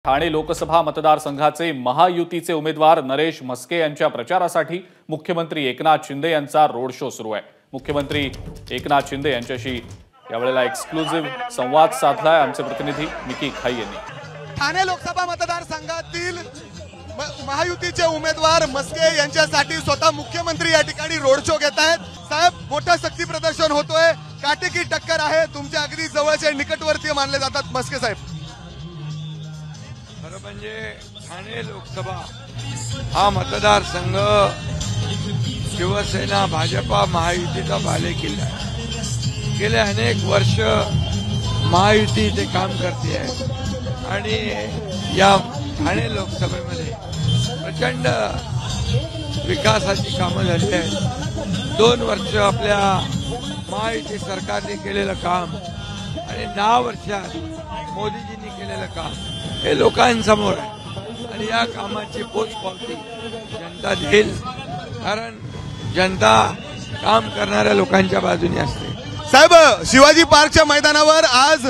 ठाणे लोकसभा मतदारसंघाचे महायुतीचे उमेदवार नरेश म्हस्के यांच्या प्रचारासाठी मुख्यमंत्री एकनाथ शिंदे यांचा रोड शो सुरू आहे। मुख्यमंत्री एकनाथ शिंदे यांच्याशी यावेळेला एक्सक्लुझिव्ह संवाद साधलाय आमचे प्रतिनिधी मिकी खाई यांनी। ठाणे लोकसभा मतदारसंघातील महायुतीचे उमेदवार म्हस्के यांच्यासाठी स्वतः मुख्यमंत्री या ठिकाणी रोड शो घेत आहेत। साहेब, मोठा शक्ती प्रदर्शन होतोय, काटेकी टक्कर आहे, तुमच्या अगदी जवळचे निकटवर्तीय मानले जातात म्हस्के साहेब। खरं म्हणजे ठाणे लोकसभा हा मतदारसंघ शिवसेना भाजपा महायुतीचा बालेकिल्ला आहे। गेले अनेक वर्ष महायुती इथे काम करते आहे आणि या ठाणे लोकसभेमध्ये प्रचंड विकासाची कामं झाली आहेत। 2 वर्ष आपल्या महायुती सरकारने केलेलं काम आणि 10 वर्षात मोदीजींनी केलेलं काम हे लोकांसमोर आहे आणि या कामाची पोचपावती जनता देईल, कारण जनता काम करणाऱ्या लोकांच्या बाजूने असते। साहेब, शिवाजी पार्कच्या मैदानावर आज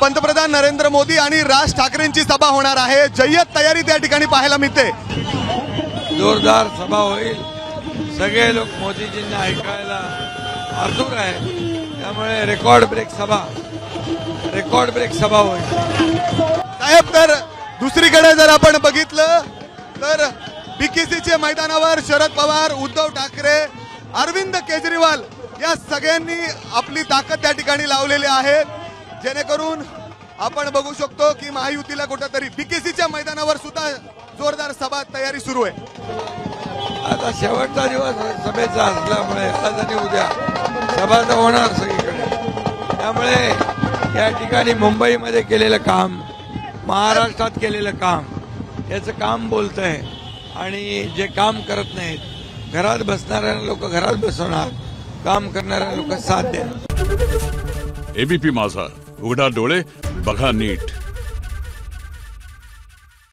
पंतप्रधान नरेंद्र मोदी आणि राज ठाकरेंची सभा होणार आहे। जय्यत तयारी त्या ठिकाणी पाहायला मिळते। जोरदार सभा होईल, सगळे लोक मोदीजींना ऐकायला आतुर आहेत, त्यामुळे रेकॉर्ड ब्रेक सभा होईल। साहेब, तर दुसरीकडे जर आपण बघितलं तर बीकेसीच्या मैदानावर शरद पवार, उद्धव ठाकरे, अरविंद केजरीवाल या सगळ्यांनी आपली ताकद त्या ठिकाणी लावलेली आहे, जेणेकरून आपण बघू शकतो की महायुतीला कुठेतरी बीकेसीच्या मैदानावर सुद्धा जोरदार सभा तयारी सुरू आहे। आता शेवटचा दिवस सभेचा असल्यामुळे आज आणि उद्या सभा तर होणार सगळीकडे, त्यामुळे या ठिकाणी मुंबईमध्ये केलेलं काम, महाराष्ट्रात केलेलं काम याचं काम बोलतंय आणि जे काम करत नाहीत, घरात बसणाऱ्या लोक घरात बसवणार, काम करणाऱ्या लोक साथ देणार। एबीपी माझा, उघडा डोळे बघा नीट।